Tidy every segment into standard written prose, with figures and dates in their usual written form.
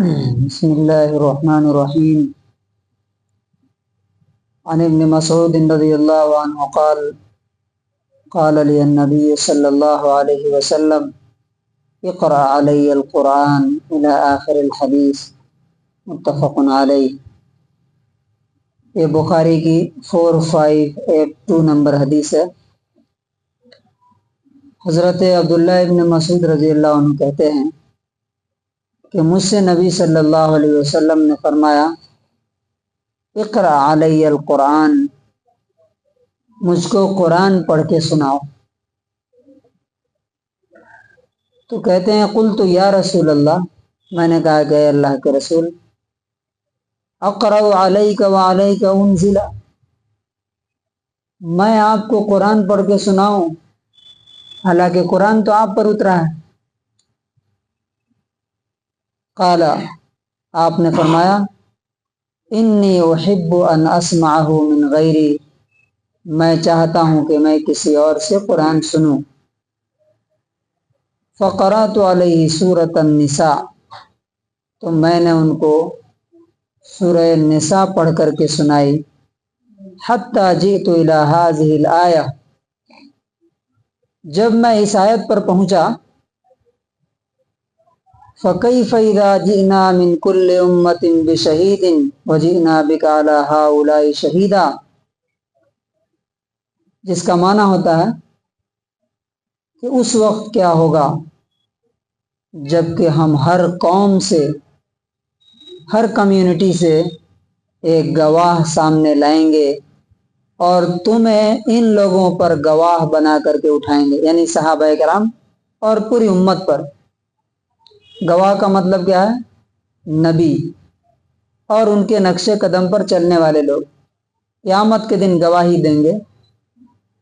بسم الله الرحمن الرحيم. عن ابن مسعود رضي الله عنه قال قال لي النبي صلى الله عليه وسلم اقرأ علي القرآن إلى آخر الحديث متفق علیہ. یہ بخاری کی 4582 نمبر حدیث ہے. حضرت عبداللہ ابن مسعود رضی اللہ عنہ کہتے ہیں کہ مجھ سے نبی صلی اللہ علیہ وسلم نے فرمایا اقرأ علی القرآن، مجھ کو قرآن پڑھ کے سناؤ. تو کہتے ہیں قلت یا رسول اللہ، میں نے کہا کہ اے اللہ کے رسول، اقرأ علیک وعلیک انزل، میں آپ کو قرآن پڑھ کے سناؤں حالانکہ قرآن تو آپ پر اترا ہے. قال، آپ نے فرمایا انی احب ان اسمعہ من غیری، میں چاہتا ہوں کہ میں کسی اور سے قرآن سنوں. فقرأت علیہ سورۃ النساء، تو میں نے ان کو سورہ النساء پڑھ کر کے سنائی. حتی جئت الی ہذہ الآیہ، جب میں اس آیت پر پہنچا فَكَيْفَ إِذَا جِئْنَا مِنْ كُلِّ أُمَّةٍ بِشَهِيدٍ وَجِئْنَا بِكَ عَلَى هَؤُلَاءِ شَهِيدًا، جس کا معنی ہوتا ہے کہ اس وقت کیا ہوگا جب کہ ہم ہر قوم سے، ہر کمیونٹی سے ایک گواہ سامنے لائیں گے اور تمہیں ان لوگوں پر گواہ بنا کر کے اٹھائیں گے، یعنی صحابہ کرام اور پوری امت پر. گواہ کا مطلب کیا ہے؟ نبی اور ان کے نقش قدم پر چلنے والے لوگ قیامت کے دن گواہی دیں گے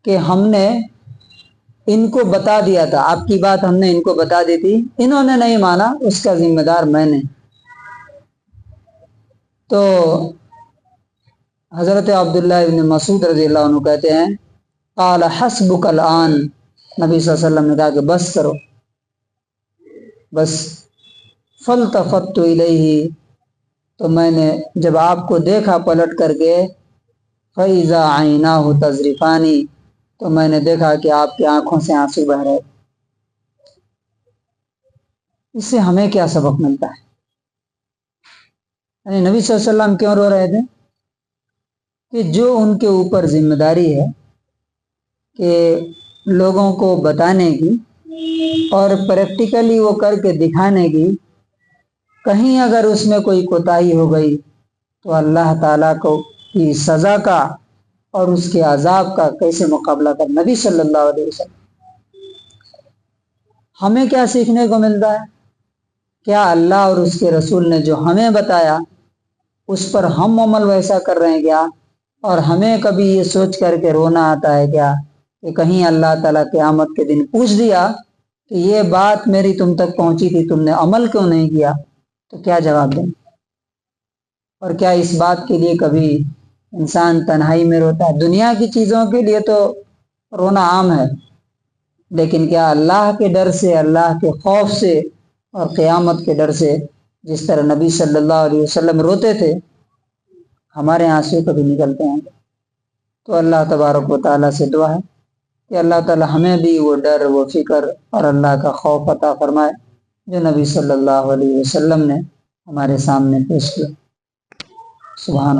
کہ ہم نے ان کو بتا دیا تھا، آپ کی بات ہم نے ان کو بتا دی تھی، انہوں نے نہیں مانا، اس کا ذمہ دار میں نے. تو حضرت عبداللہ ابن مسعود رضی اللہ عنہ کہتے ہیں قال حسبک الآن، نبی صلی اللہ علیہ وسلم نے کہا کہ بس کرو، بس. فالتفت الیہ، تو میں نے جب آپ کو دیکھا پلٹ کر کے، فاذا عیناہ تذرفان، تو میں نے دیکھا کہ آپ کی آنکھوں سے آنسو بہ رہے. اس سے ہمیں کیا سبق ملتا ہے؟ یعنی نبی صلی اللہ علیہ وسلم کیوں رو رہے تھے؟ کہ جو ان کے اوپر ذمہ داری ہے کہ لوگوں کو بتانے کی اور پریکٹیکلی وہ کر کے دکھانے کی، کہیں اگر اس میں کوئی کوتاہی ہو گئی تو اللہ تعالیٰ کو کی سزا کا اور اس کے عذاب کا کیسے مقابلہ کر. نبی صلی اللہ علیہ وسلم، ہمیں کیا سیکھنے کو ملتا ہے؟ کیا اللہ اور اس کے رسول نے جو ہمیں بتایا اس پر ہم عمل ویسا کر رہے ہیں کیا؟ اور ہمیں کبھی یہ سوچ کر کے رونا آتا ہے کیا کہ کہیں اللہ تعالیٰ قیامت کے دن پوچھ دیا کہ یہ بات میری تم تک پہنچی تھی، تم نے عمل کیوں نہیں کیا؟ تو کیا جواب دیں؟ اور کیا اس بات کے لیے کبھی انسان تنہائی میں روتا ہے؟ دنیا کی چیزوں کے لیے تو رونا عام ہے، لیکن کیا اللہ کے ڈر سے، اللہ کے خوف سے اور قیامت کے ڈر سے جس طرح نبی صلی اللہ علیہ وسلم روتے تھے ہمارے آنسو کبھی نکلتے ہیں؟ تو اللہ تبارک و تعالیٰ سے دعا ہے کہ اللہ تعالیٰ ہمیں بھی وہ ڈر، وہ فکر اور اللہ کا خوف عطا فرمائے جو نبی صلی اللہ علیہ وسلم نے ہمارے سامنے پیش کیا. سبحان